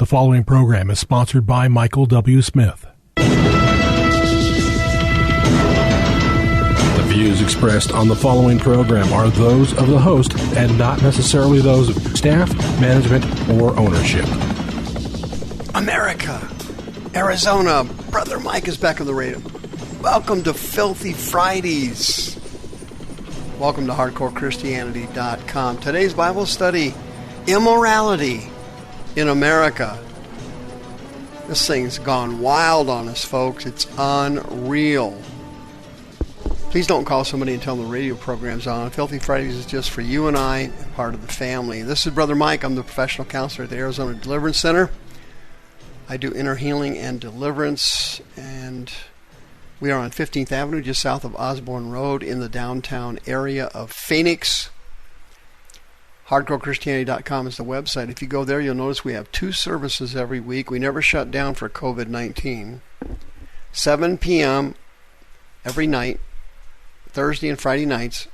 following program is sponsored by Michael W. Smith. The views expressed on the following program are those of the host and not necessarily those of staff, management, or ownership. America, Arizona, Brother Mike is back on the radio. Welcome to Filthy Fridays. Welcome to HardcoreChristianity.com. Today's Bible study, immorality in America. This thing's gone wild on us, folks. It's unreal. Please don't call somebody and tell them the radio program's on. Filthy Fridays is just for you and I, part of the family. This is Brother Mike. I'm the professional counselor at the Arizona Deliverance Center. I do inner healing and deliverance, and we are on 15th Avenue, just south of Osborne Road in the downtown area of Phoenix. HardcoreChristianity.com is the website. If you go there, you'll notice we have 2 services every week. We never shut down for COVID-19. 7 p.m. every night, Thursday and Friday nights,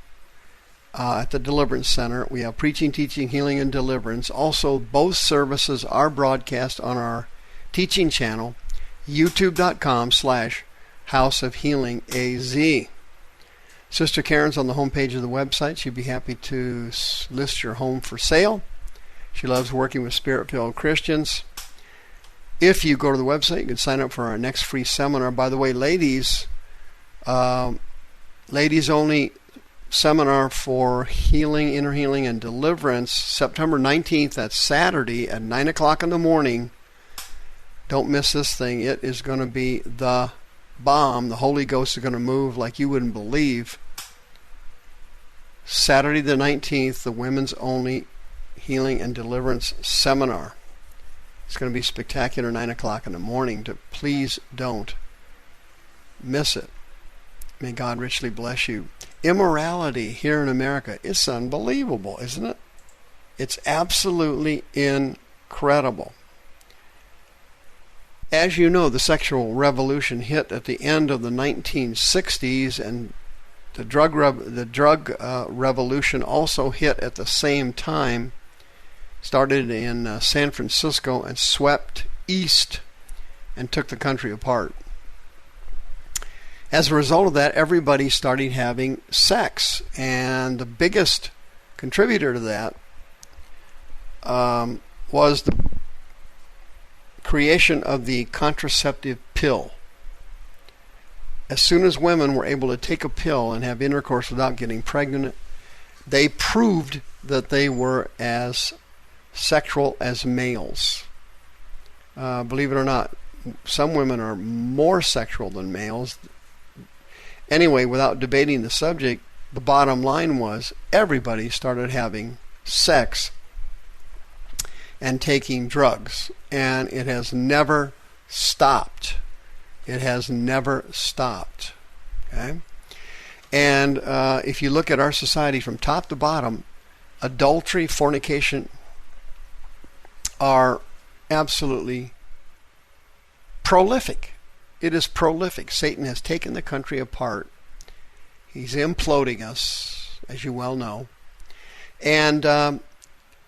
at the Deliverance Center. We have preaching, teaching, healing, and deliverance. Also, both services are broadcast on our teaching channel, youtube.com/House of Healing AZ. Sister Karen's on the homepage of the website. She'd be happy to list your home for sale. She loves working with Spirit-filled Christians. If you go to the website, you can sign up for our next free seminar. By the way, ladies only seminar for healing, inner healing, and deliverance, September 19th, that's Saturday at 9 o'clock in the morning. Don't miss this thing. It is going to be the bomb. The Holy Ghost is going to move like you wouldn't believe. Saturday the 19th, the women's only healing and deliverance seminar. It's going to be spectacular, 9 o'clock in the morning. Please don't miss it. May God richly bless you. Immorality here in America, it's unbelievable, isn't it? It's absolutely incredible. As you know, the sexual revolution hit at the end of the 1960s, and the drug revolution also hit at the same time. Started in San Francisco and swept east and took the country apart. As a result of that, everybody started having sex, and the biggest contributor to that was the creation of the contraceptive pill. As soon as women were able to take a pill and have intercourse without getting pregnant, they proved that they were as sexual as males. Believe it or not, some women are more sexual than males. Anyway, without debating the subject, the bottom line was everybody started having sex and taking drugs, and it has never stopped. It has never stopped. Okay? And if you look at our society from top to bottom, adultery, fornication are absolutely prolific. It is prolific. Satan has taken the country apart. He's imploding us, as you well know. And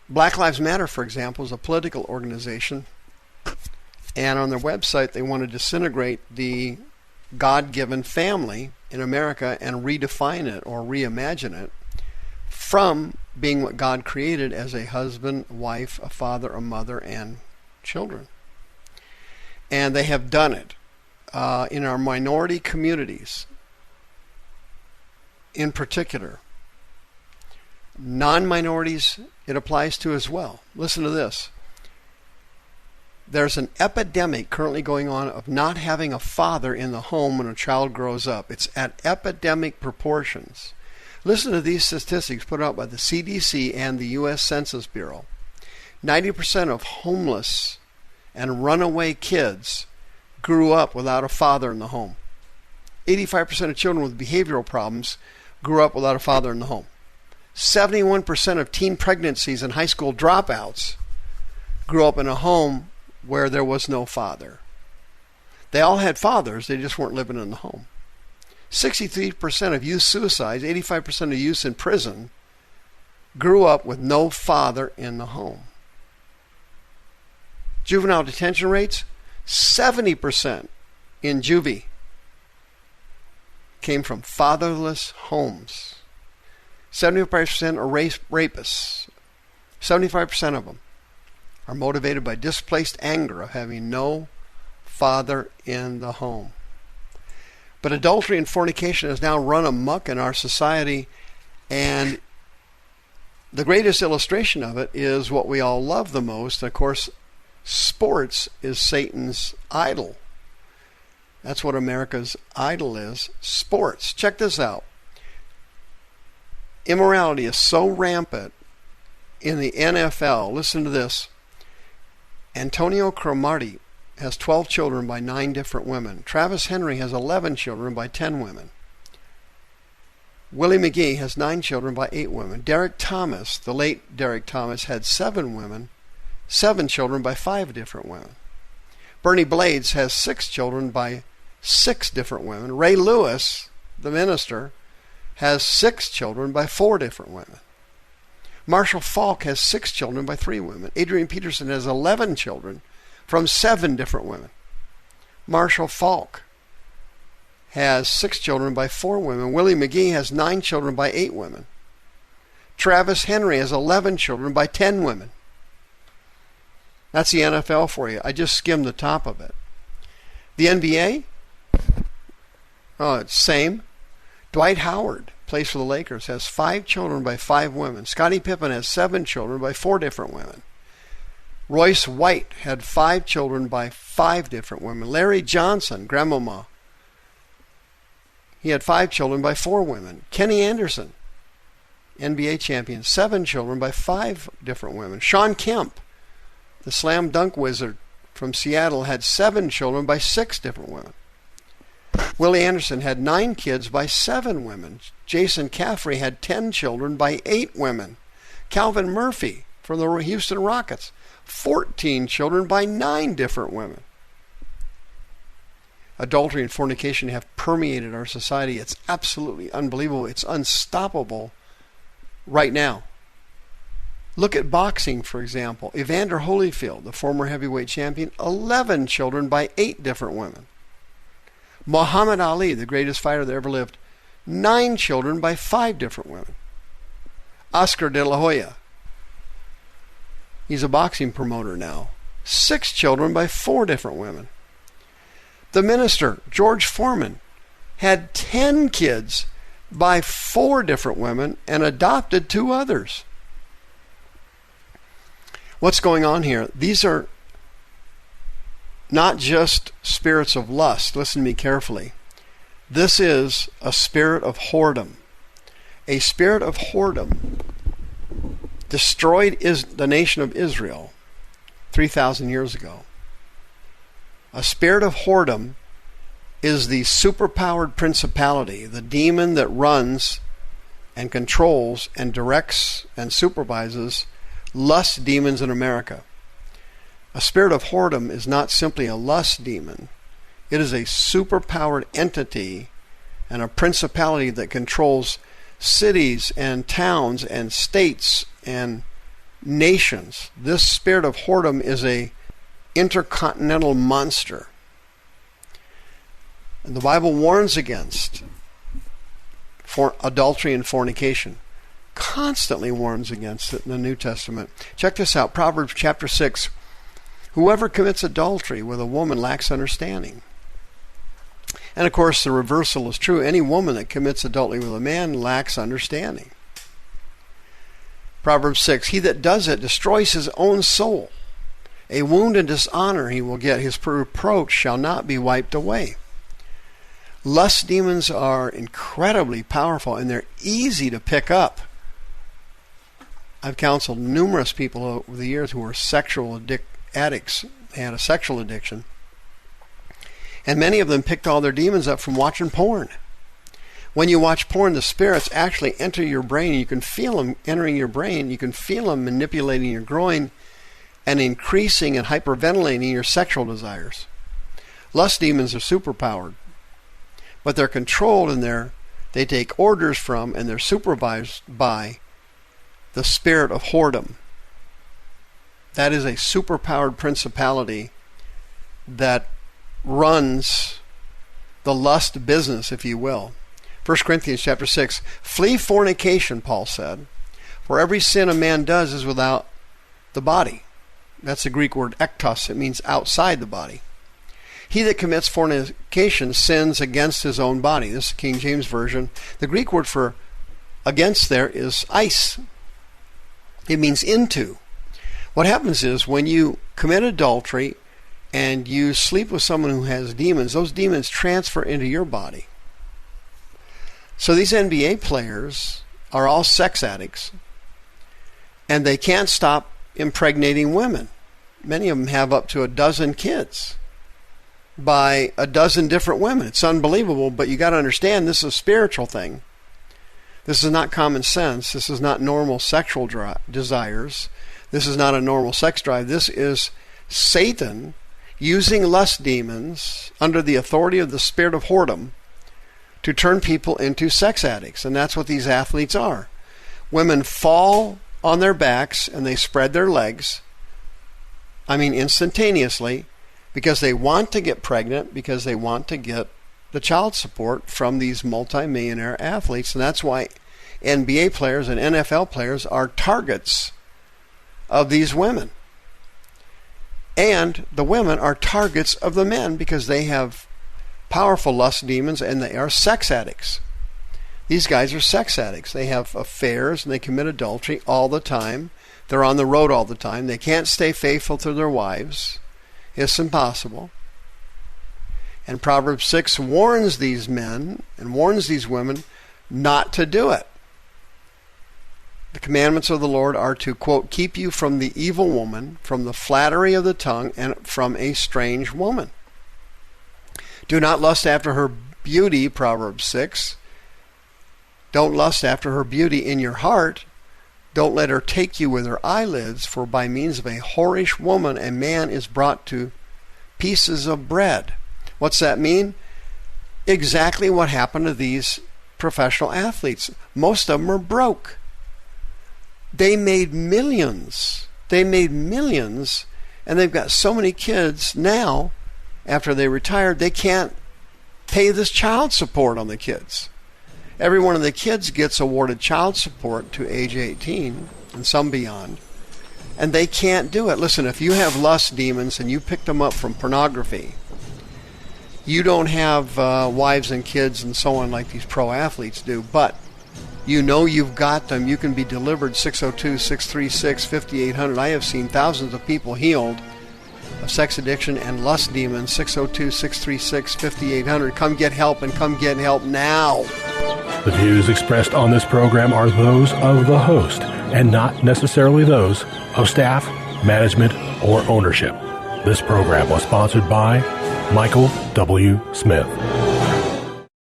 Black Lives Matter, for example, is a political organization, and on their website they want to disintegrate the God-given family in America and redefine it or reimagine it from being what God created as a husband, wife, a father, a mother, and children. And they have done it in our minority communities in particular. Non-minorities it applies to as well. Listen to this. There's an epidemic currently going on of not having a father in the home when a child grows up. It's at epidemic proportions. Listen to these statistics put out by the CDC and the U.S. Census Bureau. 90% of homeless and runaway kids grew up without a father in the home. 85% of children with behavioral problems grew up without a father in the home. 71% of teen pregnancies and high school dropouts grew up in a home where there was no father. They all had fathers, they just weren't living in the home. 63% of youth suicides, 85% of youths in prison grew up with no father in the home. Juvenile detention rates, 70% in juvie came from fatherless homes. 75% are rapists. 75% of them are motivated by displaced anger of having no father in the home. But adultery and fornication has now run amok in our society, and the greatest illustration of it is what we all love the most. Of course, sports is Satan's idol. That's what America's idol is, sports. Check this out. Immorality is so rampant in the NFL. Listen to this. Antonio Cromartie has 12 children by 9 different women. Travis Henry has 11 children by 10 women. Willie McGee has 9 children by 8 women. Derek Thomas, the late Derek Thomas, had 7 children by 5 different women. Bernie Blades has 6 children by 6 different women. Ray Lewis, the minister, has 6 children by 4 different women. Marshall Falk has 6 children by 3 women. Adrian Peterson has 11 children from 7 different women. Marshall Falk has 6 children by 4 women. Willie McGee has 9 children by 8 women. Travis Henry has 11 children by 10 women. That's the NFL for you. I just skimmed the top of it. The NBA? Oh, it's same. Dwight Howard, plays for the Lakers, has 5 children by 5 women. Scottie Pippen has 7 children by 4 different women. Royce White had 5 children by 5 different women. Larry Johnson, grandmama, he had 5 children by 4 women. Kenny Anderson, NBA champion, 7 children by 5 different women. Shawn Kemp, the slam dunk wizard from Seattle, had 7 children by 6 different women. Willie Anderson had 9 kids by 7 women. Jason Caffrey had 10 children by 8 women. Calvin Murphy from the Houston Rockets, 14 children by 9 different women. Adultery and fornication have permeated our society. It's absolutely unbelievable. It's unstoppable right now. Look at boxing, for example. Evander Holyfield, the former heavyweight champion, 11 children by 8 different women. Muhammad Ali, the greatest fighter that ever lived, 9 children by 5 different women. Oscar de la Hoya, he's a boxing promoter now, 6 children by 4 different women. The minister, George Foreman, had 10 kids by 4 different women and adopted 2 others. What's going on here? These are not just spirits of lust. Listen to me carefully. This is a spirit of whoredom. A spirit of whoredom destroyed the nation of Israel 3,000 years ago. A spirit of whoredom is the superpowered principality, the demon that runs and controls and directs and supervises lust demons in America. A spirit of whoredom is not simply a lust demon. It is a superpowered entity and a principality that controls cities and towns and states and nations. This spirit of whoredom is a intercontinental monster. And the Bible warns against adultery and fornication. Constantly warns against it in the New Testament. Check this out. Proverbs chapter 6. Whoever commits adultery with a woman lacks understanding. And of course, the reversal is true. Any woman that commits adultery with a man lacks understanding. Proverbs 6, he that does it destroys his own soul. A wound and dishonor he will get. His reproach shall not be wiped away. Lust demons are incredibly powerful, and they're easy to pick up. I've counseled numerous people over the years who were sexual addicts. They had a sexual addiction. And many of them picked all their demons up from watching porn. When you watch porn, the spirits actually enter your brain. You can feel them entering your brain. You can feel them manipulating your groin and increasing and hyperventilating your sexual desires. Lust demons are superpowered, but they're controlled and they take orders from and they're supervised by the spirit of whoredom. That is a superpowered principality that runs the lust business, if you will. 1 Corinthians chapter 6, flee fornication, Paul said, for every sin a man does is without the body. That's the Greek word ektos. It means outside the body. He that commits fornication sins against his own body. This is the King James Version. The Greek word for against there is eis. It means into. What happens is when you commit adultery and you sleep with someone who has demons, those demons transfer into your body. So these NBA players are all sex addicts, and they can't stop impregnating women. Many of them have up to 12 kids by 12 different women. It's unbelievable, but you got to understand this is a spiritual thing. This is not common sense. This is not normal sexual desires. This is not a normal sex drive. This is Satan using lust demons under the authority of the spirit of whoredom to turn people into sex addicts. And that's what these athletes are. Women fall on their backs and they spread their legs, instantaneously, because they want to get pregnant, because they want to get the child support from these multimillionaire athletes. And that's why NBA players and NFL players are targets of these women. And the women are targets of the men because they have powerful lust demons and they are sex addicts. These guys are sex addicts. They have affairs and they commit adultery all the time. They're on the road all the time. They can't stay faithful to their wives. It's impossible. And Proverbs 6 warns these men and warns these women not to do it. The commandments of the Lord are to, quote, keep you from the evil woman, from the flattery of the tongue, and from a strange woman. Do not lust after her beauty, Proverbs 6. Don't lust after her beauty in your heart. Don't let her take you with her eyelids, for by means of a whorish woman a man is brought to pieces of bread. What's that mean? Exactly what happened to these professional athletes. Most of them are broke. They made millions. And they've got so many kids now, after they retired, they can't pay this child support on the kids. Every one of the kids gets awarded child support to age 18 and some beyond, and they can't do it. Listen, if you have lust demons and you picked them up from pornography, you don't have wives and kids and so on like these pro athletes do, but you know you've got them. You can be delivered. 602-636-5800. I have seen thousands of people healed of sex addiction and lust demons. 602-636-5800. Come get help, and come get help now. The views expressed on this program are those of the host and not necessarily those of staff, management, or ownership. This program was sponsored by Michael W. Smith.